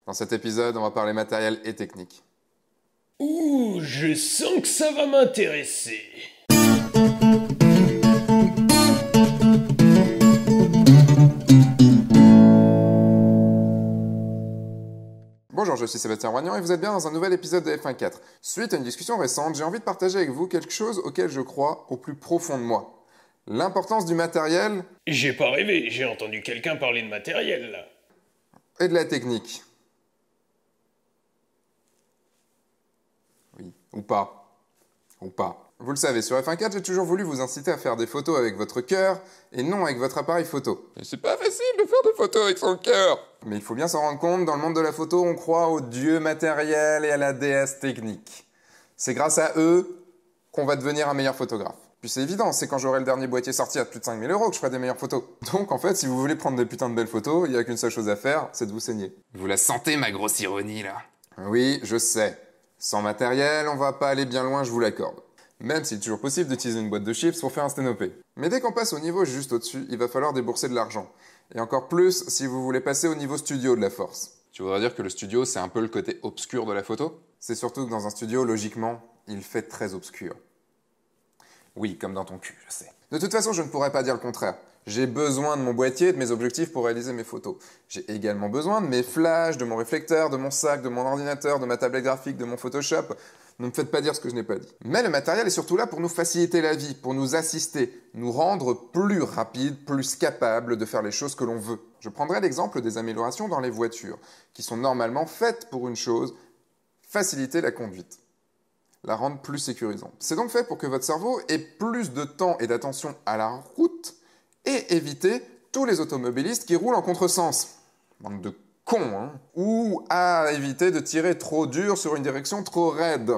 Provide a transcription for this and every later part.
Dans cet épisode, on va parler matériel et technique. Ouh, je sens que ça va m'intéresser. Bonjour, je suis Sébastien Roignan et vous êtes bien dans un nouvel épisode de F1 4. Suite à une discussion récente, j'ai envie de partager avec vous quelque chose auquel je crois au plus profond de moi. L'importance du matériel J'ai pas rêvé, j'ai entendu quelqu'un parler de matériel là. et de la technique. Oui, ou pas. Ou pas. Vous le savez, sur F1 4, j'ai toujours voulu vous inciter à faire des photos avec votre cœur et non avec votre appareil photo. Et c'est pas facile de faire des photos avec son cœur. Mais il faut bien s'en rendre compte, dans le monde de la photo, on croit au dieu matériel et à la déesse technique. C'est grâce à eux qu'on va devenir un meilleur photographe. Puis c'est évident, c'est quand j'aurai le dernier boîtier sorti à plus de 5000 € que je ferai des meilleures photos. Donc en fait, si vous voulez prendre des putains de belles photos, il n'y a qu'une seule chose à faire, c'est de vous saigner. Vous la sentez, ma grosse ironie, là? Oui, je sais. Sans matériel, on va pas aller bien loin, je vous l'accorde. Même s'il est toujours possible d'utiliser une boîte de chips pour faire un sténopé. Mais dès qu'on passe au niveau juste au-dessus, il va falloir débourser de l'argent. Et encore plus si vous voulez passer au niveau studio de la force. Tu voudrais dire que le studio, c'est un peu le côté obscur de la photo? C'est surtout que dans un studio, logiquement, il fait très obscur. Oui, comme dans ton cul, je sais. De toute façon, je ne pourrais pas dire le contraire. J'ai besoin de mon boîtier et de mes objectifs pour réaliser mes photos. J'ai également besoin de mes flashs, de mon réflecteur, de mon sac, de mon ordinateur, de ma tablette graphique, de mon Photoshop. Ne me faites pas dire ce que je n'ai pas dit. Mais le matériel est surtout là pour nous faciliter la vie, pour nous assister, nous rendre plus rapides, plus capables de faire les choses que l'on veut. Je prendrai l'exemple des améliorations dans les voitures, qui sont normalement faites pour une chose, faciliter la conduite, la rendre plus sécurisante. C'est donc fait pour que votre cerveau ait plus de temps et d'attention à la route et éviter tous les automobilistes qui roulent en contresens. Bande de cons, hein. Ou à éviter de tirer trop dur sur une direction trop raide.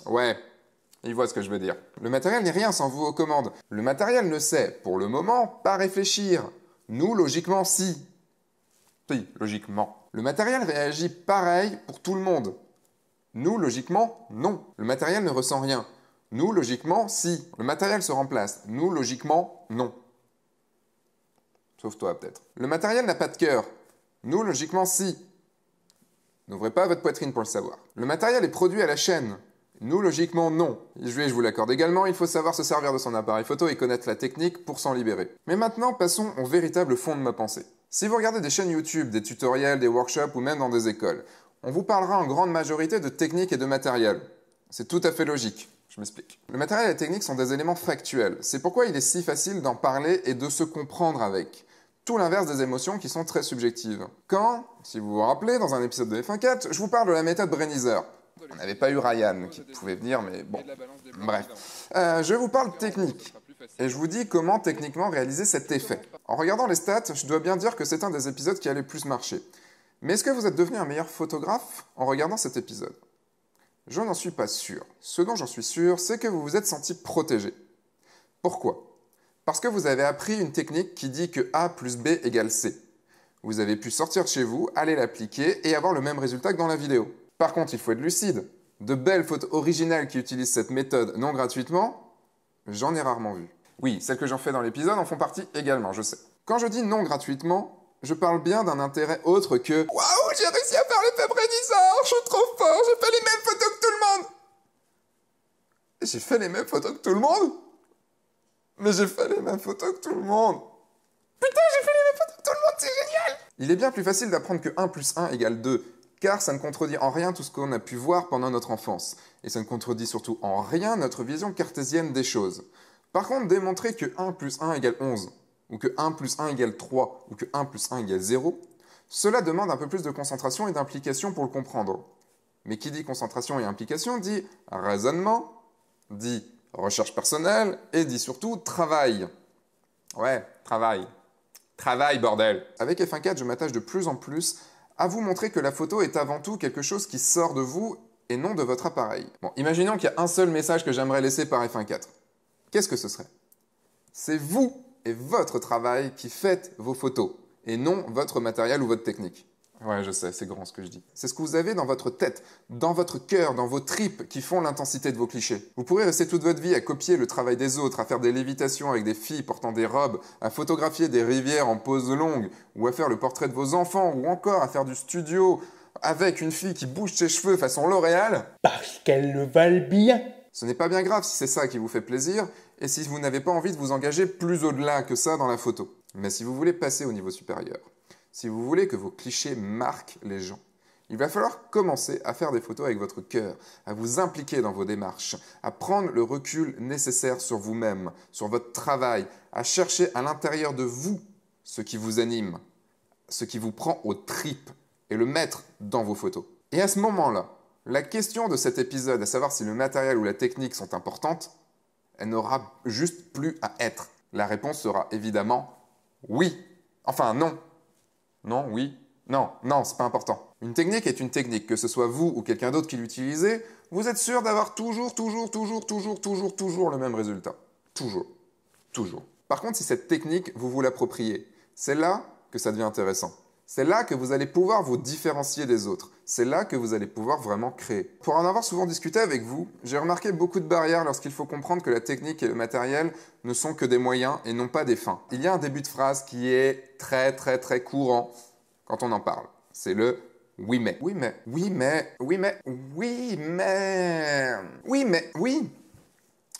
Ouais, il voit ce que je veux dire. Le matériel n'est rien sans vous aux commandes. Le matériel ne sait, pour le moment, pas réfléchir. Nous, logiquement, si. Si, logiquement. Le matériel réagit pareil pour tout le monde. Nous, logiquement, non. Le matériel ne ressent rien. Nous, logiquement, si. Le matériel se remplace. Nous, logiquement, non. Sauf toi, peut-être. Le matériel n'a pas de cœur. Nous, logiquement, si. N'ouvrez pas votre poitrine pour le savoir. Le matériel est produit à la chaîne. Nous, logiquement, non. Je vous l'accorde également, il faut savoir se servir de son appareil photo et connaître la technique pour s'en libérer. Mais maintenant, passons au véritable fond de ma pensée. Si vous regardez des chaînes YouTube, des tutoriels, des workshops ou même dans des écoles, on vous parlera en grande majorité de technique et de matériel. C'est tout à fait logique. Je m'explique. Le matériel et la technique sont des éléments factuels. C'est pourquoi il est si facile d'en parler et de se comprendre avec. Tout l'inverse des émotions qui sont très subjectives. Quand, si vous vous rappelez, dans un épisode de F1 4, je vous parle de la méthode Brennizer. On n'avait pas eu Ryan qui pouvait venir, mais bon. Bref. Je vous parle technique. Et je vous dis comment techniquement réaliser cet effet. En regardant les stats, je dois bien dire que c'est un des épisodes qui a le plus marché. Mais est-ce que vous êtes devenu un meilleur photographe en regardant cet épisode? Je n'en suis pas sûr. Ce dont j'en suis sûr, c'est que vous vous êtes senti protégé. Pourquoi? Parce que vous avez appris une technique qui dit que A plus B égale C. Vous avez pu sortir de chez vous, aller l'appliquer et avoir le même résultat que dans la vidéo. Par contre, il faut être lucide. De belles photos originales qui utilisent cette méthode non gratuitement, j'en ai rarement vu. Oui, celles que j'en fais dans l'épisode en font partie également, je sais. Quand je dis non gratuitement, je parle bien d'un intérêt autre que « Waouh, j'ai réussi à faire l'effet Brennizer, je suis trop fort, j'ai fait les mêmes photos que tout le monde !» J'ai fait les mêmes photos que tout le monde? Mais j'ai fait les mêmes photos que tout le monde. Putain, j'ai fait les mêmes photos que tout le monde, c'est génial! Il est bien plus facile d'apprendre que 1 plus 1 égale 2, car ça ne contredit en rien tout ce qu'on a pu voir pendant notre enfance. Et ça ne contredit surtout en rien notre vision cartésienne des choses. Par contre, démontrer que 1 plus 1 égale 11, ou que 1 plus 1 égale 3, ou que 1 plus 1 égale 0, cela demande un peu plus de concentration et d'implication pour le comprendre. Mais qui dit concentration et implication dit raisonnement, dit recherche personnelle et dit surtout travail. Ouais, travail. Travail, bordel. Avec F1 4, je m'attache de plus en plus à vous montrer que la photo est avant tout quelque chose qui sort de vous et non de votre appareil. Bon, imaginons qu'il y a un seul message que j'aimerais laisser par F1 4. Qu'est-ce que ce serait? C'est vous et votre travail qui faites vos photos, et non votre matériel ou votre technique. Ouais, je sais, c'est grand ce que je dis. C'est ce que vous avez dans votre tête, dans votre cœur, dans vos tripes qui font l'intensité de vos clichés. Vous pourrez rester toute votre vie à copier le travail des autres, à faire des lévitations avec des filles portant des robes, à photographier des rivières en pose longue, ou à faire le portrait de vos enfants, ou encore à faire du studio avec une fille qui bouge ses cheveux façon L'Oréal. Parce qu'elles le valent bien. Ce n'est pas bien grave si c'est ça qui vous fait plaisir, et si vous n'avez pas envie de vous engager plus au-delà que ça dans la photo. Mais si vous voulez passer au niveau supérieur, si vous voulez que vos clichés marquent les gens, il va falloir commencer à faire des photos avec votre cœur, à vous impliquer dans vos démarches, à prendre le recul nécessaire sur vous-même, sur votre travail, à chercher à l'intérieur de vous ce qui vous anime, ce qui vous prend aux tripes, et le mettre dans vos photos. Et à ce moment-là, la question de cet épisode, à savoir si le matériel ou la technique sont importantes, elle n'aura juste plus à être. La réponse sera évidemment oui. Enfin non. Non, oui, non, c'est pas important. Une technique est une technique, que ce soit vous ou quelqu'un d'autre qui l'utilisez, vous êtes sûr d'avoir toujours le même résultat. Toujours. Par contre, si cette technique, vous vous l'appropriez, c'est là que ça devient intéressant. C'est là que vous allez pouvoir vous différencier des autres. C'est là que vous allez pouvoir vraiment créer. Pour en avoir souvent discuté avec vous, j'ai remarqué beaucoup de barrières lorsqu'il faut comprendre que la technique et le matériel ne sont que des moyens et non pas des fins. Il y a un début de phrase qui est très courant quand on en parle. C'est le oui mais. Oui mais. Oui mais. Oui mais. Oui mais. Oui mais. Oui.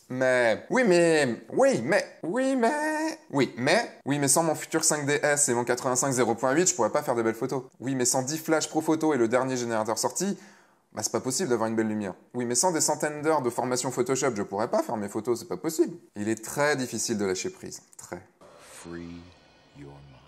Mais, oui mais, oui mais, oui mais, oui mais, oui mais sans mon futur 5DS et mon 85 0.8, je pourrais pas faire de belles photos. Oui mais sans 10 Flash Pro Photo et le dernier générateur sorti, bah c'est pas possible d'avoir une belle lumière. Oui mais sans des centaines d'heures de formation Photoshop, je pourrais pas faire mes photos, c'est pas possible. Il est très difficile de lâcher prise, très. Free your mind.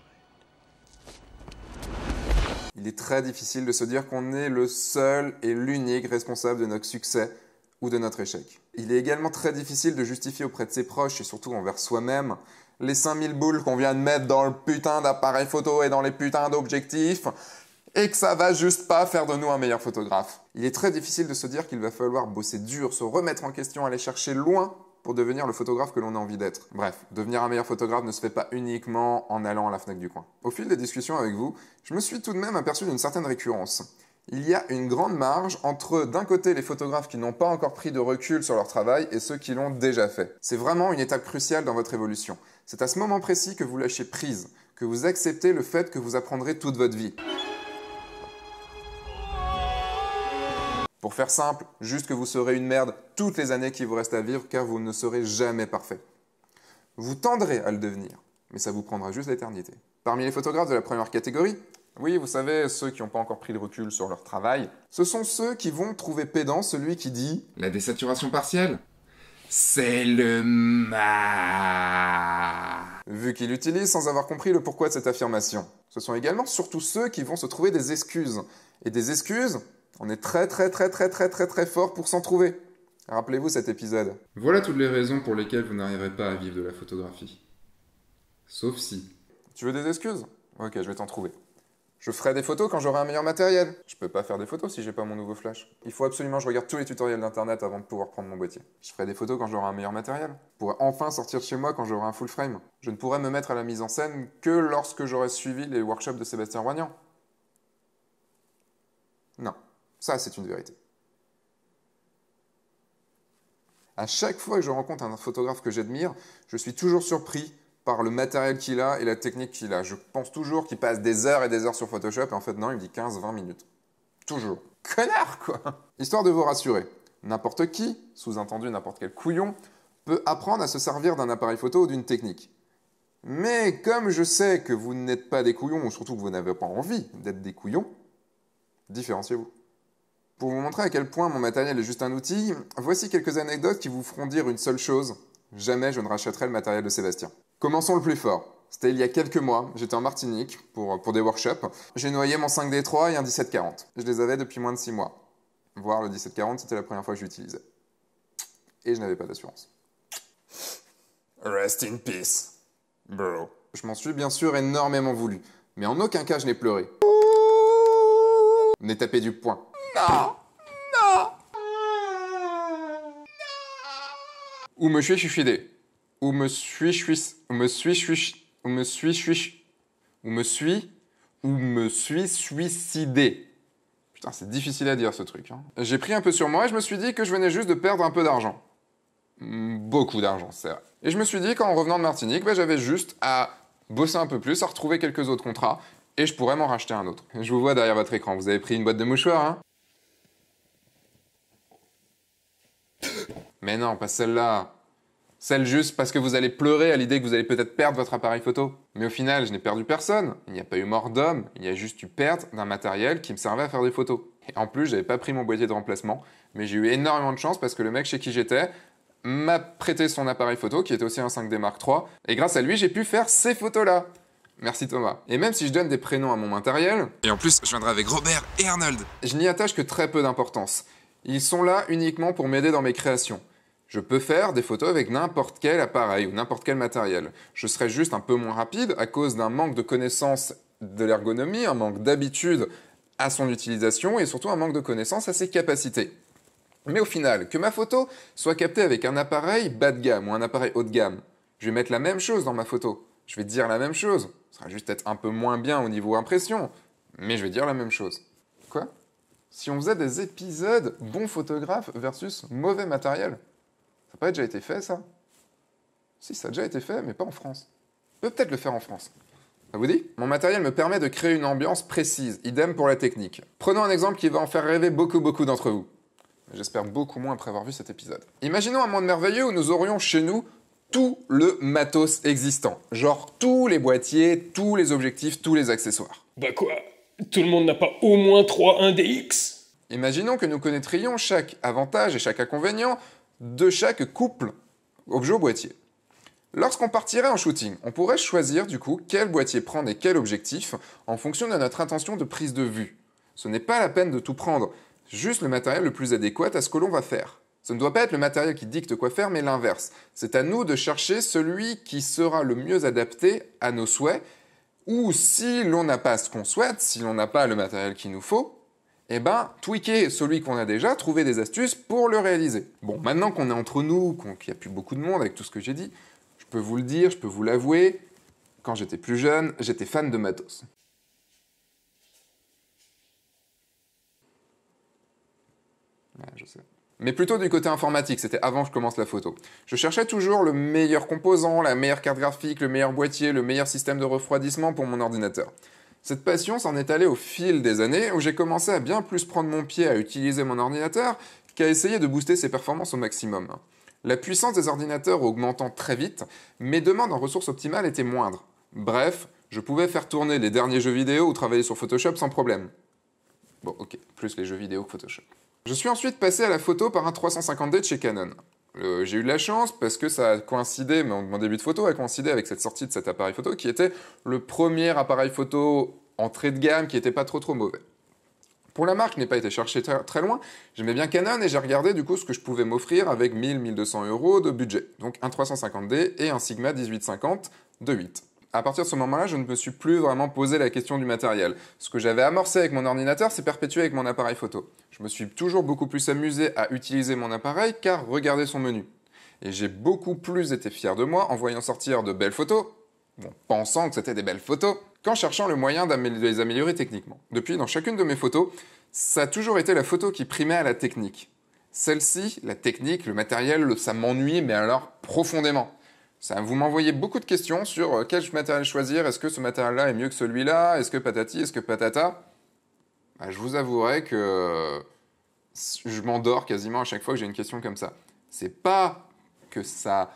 Il est très difficile de se dire qu'on est le seul et l'unique responsable de notre succès ou de notre échec. Il est également très difficile de justifier auprès de ses proches et surtout envers soi-même les 5000 boules qu'on vient de mettre dans le putain d'appareil photo et dans les putains d'objectifs et que ça va juste pas faire de nous un meilleur photographe. Il est très difficile de se dire qu'il va falloir bosser dur, se remettre en question, aller chercher loin pour devenir le photographe que l'on a envie d'être. Bref, devenir un meilleur photographe ne se fait pas uniquement en allant à la fenêtre du coin. Au fil des discussions avec vous, je me suis tout de même aperçu d'une certaine récurrence. Il y a une grande marge entre, d'un côté, les photographes qui n'ont pas encore pris de recul sur leur travail et ceux qui l'ont déjà fait. C'est vraiment une étape cruciale dans votre évolution. C'est à ce moment précis que vous lâchez prise, que vous acceptez le fait que vous apprendrez toute votre vie. Pour faire simple, juste que vous serez une merde toutes les années qui vous restent à vivre car vous ne serez jamais parfait. Vous tendrez à le devenir, mais ça vous prendra juste l'éternité. Parmi les photographes de la première catégorie, oui, vous savez, ceux qui n'ont pas encore pris de recul sur leur travail, ce sont ceux qui vont trouver pédant celui qui dit « La désaturation partielle, c'est le mal », vu qu'il l'utilise sans avoir compris le pourquoi de cette affirmation. Ce sont également surtout ceux qui vont se trouver des excuses. Et des excuses, on est très fort pour s'en trouver. Rappelez-vous cet épisode. Voilà toutes les raisons pour lesquelles vous n'arriverez pas à vivre de la photographie. Sauf si... Tu veux des excuses? Ok, je vais t'en trouver. Je ferai des photos quand j'aurai un meilleur matériel. Je peux pas faire des photos si j'ai pas mon nouveau flash. Il faut absolument que je regarde tous les tutoriels d'internet avant de pouvoir prendre mon boîtier. Je ferai des photos quand j'aurai un meilleur matériel. Je pourrai enfin sortir de chez moi quand j'aurai un full frame. Je ne pourrai me mettre à la mise en scène que lorsque j'aurai suivi les workshops de Sébastien Roignan. Non, ça c'est une vérité. À chaque fois que je rencontre un photographe que j'admire, je suis toujours surpris par le matériel qu'il a et la technique qu'il a. Je pense toujours qu'il passe des heures et des heures sur Photoshop et en fait non, il me dit 15-20 minutes. Toujours. Connard quoi. Histoire de vous rassurer, n'importe qui, sous-entendu n'importe quel couillon, peut apprendre à se servir d'un appareil photo ou d'une technique. Mais comme je sais que vous n'êtes pas des couillons, ou surtout que vous n'avez pas envie d'être des couillons, différenciez-vous. Pour vous montrer à quel point mon matériel est juste un outil, voici quelques anecdotes qui vous feront dire une seule chose. Jamais je ne rachèterai le matériel de Sébastien. Commençons le plus fort. C'était il y a quelques mois, j'étais en Martinique pour des workshops. J'ai noyé mon 5D3 et un 1740. Je les avais depuis moins de 6 mois. Voire le 1740, c'était la première fois que je l'utilisais. Et je n'avais pas d'assurance. Rest in peace, bro. Je m'en suis bien sûr énormément voulu, mais en aucun cas je n'ai pleuré. N'ai tapé du poing. Non. Ou me suis suicidé. Ou me suis ou me suis suicidé. Putain, c'est difficile à dire ce truc. Hein. J'ai pris un peu sur moi et je me suis dit que je venais juste de perdre un peu d'argent. Beaucoup d'argent, c'est vrai. Et je me suis dit qu'en revenant de Martinique, j'avais juste à bosser un peu plus, à retrouver quelques autres contrats, et je pourrais m'en racheter un autre. Je vous vois derrière votre écran, vous avez pris une boîte de mouchoirs, hein? Mais non, pas celle-là. Celle juste parce que vous allez pleurer à l'idée que vous allez peut-être perdre votre appareil photo. Mais au final, je n'ai perdu personne. Il n'y a pas eu mort d'homme, il y a juste eu perte d'un matériel qui me servait à faire des photos. Et en plus, j'avais pas pris mon boîtier de remplacement, mais j'ai eu énormément de chance parce que le mec chez qui j'étais m'a prêté son appareil photo, qui était aussi un 5D Mark III, et grâce à lui, j'ai pu faire ces photos-là. Merci Thomas. Et même si je donne des prénoms à mon matériel, et en plus, je viendrai avec Robert et Arnold, je n'y attache que très peu d'importance. Ils sont là uniquement pour m'aider dans mes créations. Je peux faire des photos avec n'importe quel appareil ou n'importe quel matériel. Je serai juste un peu moins rapide à cause d'un manque de connaissance de l'ergonomie, un manque d'habitude à son utilisation et surtout un manque de connaissance à ses capacités. Mais au final, que ma photo soit captée avec un appareil bas de gamme ou un appareil haut de gamme, je vais mettre la même chose dans ma photo. Je vais dire la même chose. Ça sera juste peut-être un peu moins bien au niveau impression, mais je vais dire la même chose. Quoi? Si on faisait des épisodes bon photographe versus mauvais matériel, ça n'a pas déjà été fait, ça? Si, ça a déjà été fait, mais pas en France. On peut peut-être le faire en France. Ça vous dit? Mon matériel me permet de créer une ambiance précise, idem pour la technique. Prenons un exemple qui va en faire rêver beaucoup d'entre vous. J'espère beaucoup moins après avoir vu cet épisode. Imaginons un monde merveilleux où nous aurions chez nous tout le matos existant. Genre tous les boîtiers, tous les objectifs, tous les accessoires. Bah quoi? Tout le monde n'a pas au moins 3 1DX? Imaginons que nous connaîtrions chaque avantage et chaque inconvénient de chaque couple objet-boîtier. Lorsqu'on partirait en shooting, on pourrait choisir du coup quel boîtier prendre et quel objectif en fonction de notre intention de prise de vue. Ce n'est pas la peine de tout prendre, juste le matériel le plus adéquat à ce que l'on va faire. Ce ne doit pas être le matériel qui dicte quoi faire, mais l'inverse. C'est à nous de chercher celui qui sera le mieux adapté à nos souhaits, ou si l'on n'a pas ce qu'on souhaite, si l'on n'a pas le matériel qu'il nous faut, tweaker celui qu'on a déjà, trouver des astuces pour le réaliser. Bon, maintenant qu'on est entre nous, qu'il n'y a plus beaucoup de monde avec tout ce que j'ai dit, je peux vous le dire, je peux vous l'avouer, quand j'étais plus jeune, j'étais fan de matos. Ouais, je sais. Mais plutôt du côté informatique, c'était avant que je commence la photo. Je cherchais toujours le meilleur composant, la meilleure carte graphique, le meilleur boîtier, le meilleur système de refroidissement pour mon ordinateur. Cette passion s'en est allée au fil des années où j'ai commencé à bien plus prendre mon pied à utiliser mon ordinateur qu'à essayer de booster ses performances au maximum. La puissance des ordinateurs augmentant très vite, mes demandes en ressources optimales étaient moindres. Bref, je pouvais faire tourner les derniers jeux vidéo ou travailler sur Photoshop sans problème. Bon, ok, plus les jeux vidéo que Photoshop. Je suis ensuite passé à la photo par un 350D de chez Canon. J'ai eu de la chance parce que ça a coïncidé, mon début de photo a coïncidé avec cette sortie de cet appareil photo qui était le premier appareil photo entrée de gamme qui n'était pas trop mauvais. Pour la marque, je n'ai pas été chercher très loin, j'aimais bien Canon et j'ai regardé du coup ce que je pouvais m'offrir avec 1000-1200 € de budget. Donc un 350D et un Sigma 1850 de 8. À partir de ce moment-là, je ne me suis plus vraiment posé la question du matériel. Ce que j'avais amorcé avec mon ordinateur, c'est perpétué avec mon appareil photo. Je me suis toujours beaucoup plus amusé à utiliser mon appareil qu'à regarder son menu. Et j'ai beaucoup plus été fier de moi en voyant sortir de belles photos, pensant que c'était des belles photos, qu'en cherchant le moyen de les améliorer techniquement. Depuis, dans chacune de mes photos, ça a toujours été la photo qui primait à la technique. Celle-ci, la technique, le matériel, ça m'ennuie, mais alors profondément. Vous m'envoyez beaucoup de questions sur quel matériel choisir, est-ce que ce matériel-là est mieux que celui-là, est-ce que patati, est-ce que patata. Je vous avouerai que je m'endors quasiment à chaque fois que j'ai une question comme ça. C'est pas que ça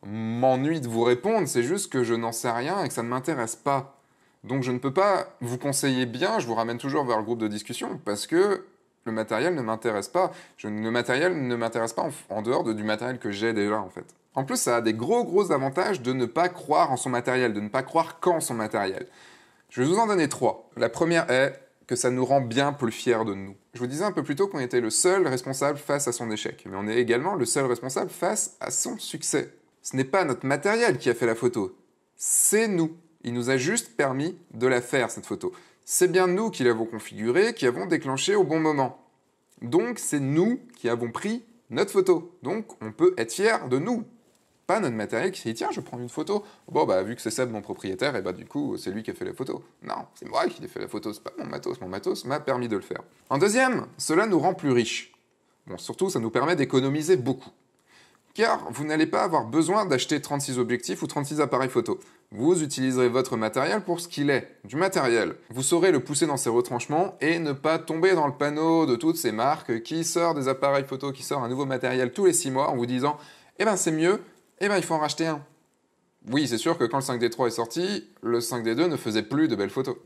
m'ennuie de vous répondre, c'est juste que je n'en sais rien et que ça ne m'intéresse pas. Donc je ne peux pas vous conseiller bien, je vous ramène toujours vers le groupe de discussion, parce que le matériel ne m'intéresse pas. Le matériel ne m'intéresse pas en dehors du matériel que j'ai déjà, en fait. En plus, ça a des gros avantages de ne pas croire en son matériel, de ne pas croire qu'en son matériel. Je vais vous en donner 3. La première est que ça nous rend bien plus fiers de nous. Je vous disais un peu plus tôt qu'on était le seul responsable face à son échec, mais on est également le seul responsable face à son succès. Ce n'est pas notre matériel qui a fait la photo, c'est nous. Il nous a juste permis de la faire, cette photo. C'est bien nous qui l'avons configurée, qui avons déclenché au bon moment. Donc c'est nous qui avons pris notre photo. Donc on peut être fiers de nous. pas notre matériel qui s'est dit tiens, je prends une photo. Bon, bah, vu que c'est Seb mon propriétaire, et bah, du coup, c'est lui qui a fait la photo. Non, c'est moi qui ai fait la photo, c'est pas mon matos m'a permis de le faire. En deuxième, cela nous rend plus riches. Bon, surtout, ça nous permet d'économiser beaucoup. Car vous n'allez pas avoir besoin d'acheter 36 objectifs ou 36 appareils photo. Vous utiliserez votre matériel pour ce qu'il est, du matériel. Vous saurez le pousser dans ses retranchements et ne pas tomber dans le panneau de toutes ces marques qui sortent des appareils photo, qui sortent un nouveau matériel tous les 6 mois en vous disant « Eh ben c'est mieux, eh ben il faut en racheter un ». Oui, c'est sûr que quand le 5D3 est sorti, le 5D2 ne faisait plus de belles photos.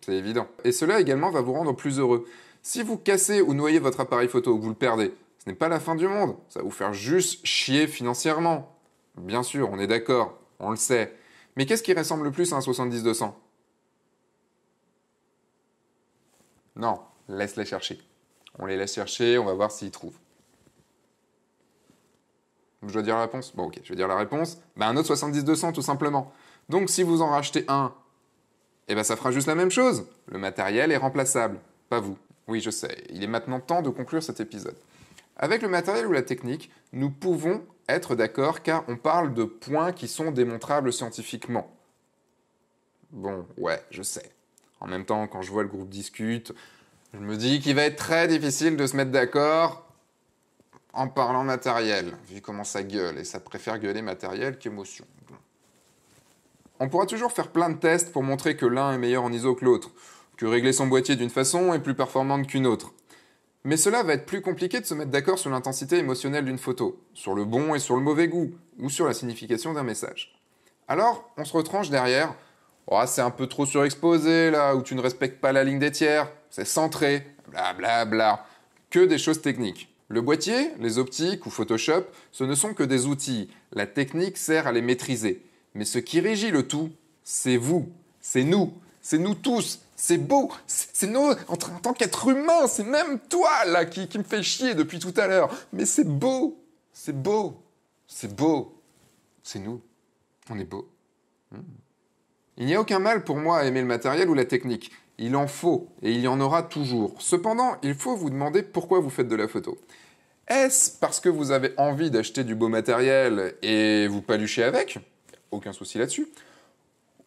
C'est évident. Et cela également va vous rendre plus heureux. Si vous cassez ou noyez votre appareil photo ou que vous le perdez, ce n'est pas la fin du monde, ça va vous faire juste chier financièrement. Bien sûr, on est d'accord, on le sait. Mais qu'est-ce qui ressemble le plus à un 70-200 ? Non, laisse-les chercher. On les laisse chercher, on va voir s'ils trouvent. Je dois dire la réponse ? Bon ok, je vais dire la réponse. Un autre 70-200 tout simplement. Donc si vous en rachetez un, ça fera juste la même chose. Le matériel est remplaçable, pas vous. Oui, je sais, il est maintenant temps de conclure cet épisode. Avec le matériel ou la technique, nous pouvons être d'accord car on parle de points qui sont démontrables scientifiquement. Bon, ouais, je sais. En même temps, quand je vois le groupe discute, je me dis qu'il va être très difficile de se mettre d'accord en parlant matériel, vu comment ça gueule, et ça préfère gueuler matériel qu'émotion. Bon. On pourra toujours faire plein de tests pour montrer que l'un est meilleur en ISO que l'autre, que régler son boîtier d'une façon est plus performante qu'une autre. Mais cela va être plus compliqué de se mettre d'accord sur l'intensité émotionnelle d'une photo, sur le bon et sur le mauvais goût, ou sur la signification d'un message. Alors, on se retranche derrière. Oh, c'est un peu trop surexposé là, ou tu ne respectes pas la ligne des tiers, c'est centré, blablabla. Bla bla. Que des choses techniques. Le boîtier, les optiques ou Photoshop, ce ne sont que des outils. La technique sert à les maîtriser. Mais ce qui régit le tout, c'est vous, c'est nous tous. C'est beau, c'est nous, en tant qu'être humain, c'est même toi, là, qui me fait chier depuis tout à l'heure. Mais c'est beau, c'est beau, c'est beau. C'est nous, on est beau. Il n'y a aucun mal pour moi à aimer le matériel ou la technique. Il en faut, et il y en aura toujours. Cependant, il faut vous demander pourquoi vous faites de la photo. Est-ce parce que vous avez envie d'acheter du beau matériel et vous paluchez avec ? Aucun souci là-dessus.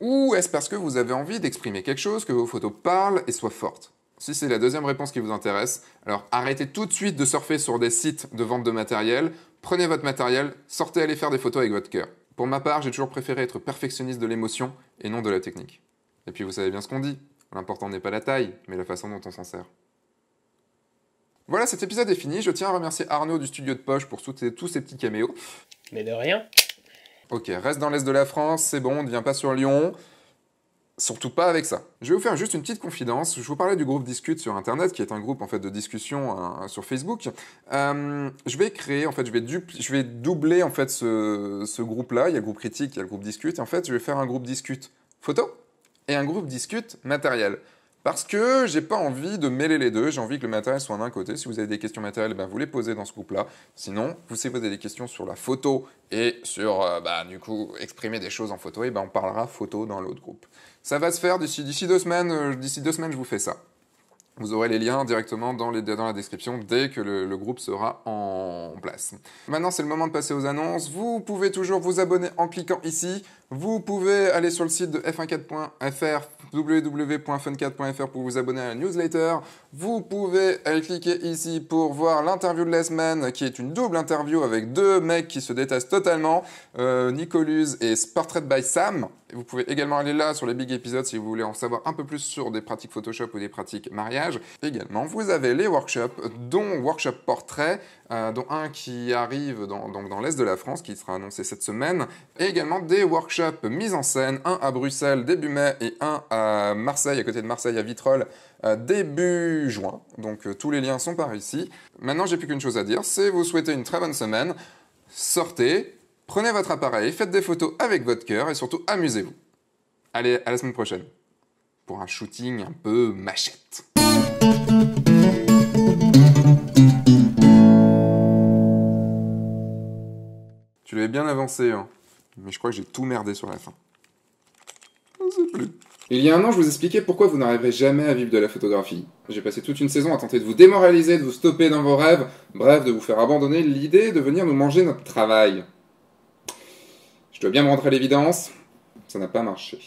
Ou est-ce parce que vous avez envie d'exprimer quelque chose, que vos photos parlent et soient fortes ? Si c'est la deuxième réponse qui vous intéresse, alors arrêtez tout de suite de surfer sur des sites de vente de matériel, prenez votre matériel, sortez aller faire des photos avec votre cœur. Pour ma part, j'ai toujours préféré être perfectionniste de l'émotion et non de la technique. Et puis vous savez bien ce qu'on dit, l'important n'est pas la taille, mais la façon dont on s'en sert. Voilà, cet épisode est fini, je tiens à remercier Arnaud du studio de poche pour tous ces petits caméos. Mais de rien. Ok, reste dans l'est de la France, c'est bon, ne viens pas sur Lyon. Surtout pas avec ça. Je vais vous faire juste une petite confidence. Je vous parlais du groupe Discute sur Internet, qui est un groupe en fait de discussion sur Facebook. Je vais créer, en fait, je vais doubler en fait ce groupe-là. Il y a le groupe Critique, il y a le groupe Discute. Et en fait, je vais faire un groupe Discute photo et un groupe Discute matériel. Parce que j'ai pas envie de mêler les deux, j'ai envie que le matériel soit d'un côté. Si vous avez des questions matérielles, vous les posez dans ce groupe-là. Sinon, si vous avez des questions sur la photo et sur, du coup, exprimer des choses en photo, on parlera photo dans l'autre groupe. Ça va se faire d'ici 2 semaines. D'ici 2 semaines, je vous fais ça. Vous aurez les liens directement dans la description dès que le groupe sera en place. Maintenant, c'est le moment de passer aux annonces. Vous pouvez toujours vous abonner en cliquant ici. Vous pouvez aller sur le site de f14.fr, www.fun4.fr pour vous abonner à la newsletter. Vous pouvez aller cliquer ici pour voir l'interview de la semaine, qui est une double interview avec 2 mecs qui se détestent totalement, Nicoluz et Portrait by Sam. Vous pouvez également aller là sur les big épisodes si vous voulez en savoir un peu plus sur des pratiques Photoshop ou des pratiques mariage. Également, vous avez les workshops, dont Workshop Portrait, dont un qui arrive dans l'Est de la France, qui sera annoncé cette semaine, et également des workshops mise en scène, un à Bruxelles début mai et un à Marseille, à côté de Marseille, à Vitrolles, début juin. Donc tous les liens sont par ici. Maintenant, j'ai plus qu'une chose à dire, c'est vous souhaiter une très bonne semaine. Sortez, prenez votre appareil, faites des photos avec votre cœur et surtout amusez-vous. Allez, à la semaine prochaine pour un shooting un peu machette. Tu l'avais bien avancé, hein. Mais je crois que j'ai tout merdé sur la fin. Je ne sais plus. Il y a un an, je vous expliquais pourquoi vous n'arriverez jamais à vivre de la photographie. J'ai passé toute une saison à tenter de vous démoraliser, de vous stopper dans vos rêves, bref, de vous faire abandonner l'idée de venir nous manger notre travail. Je dois bien me rentrer à l'évidence, ça n'a pas marché.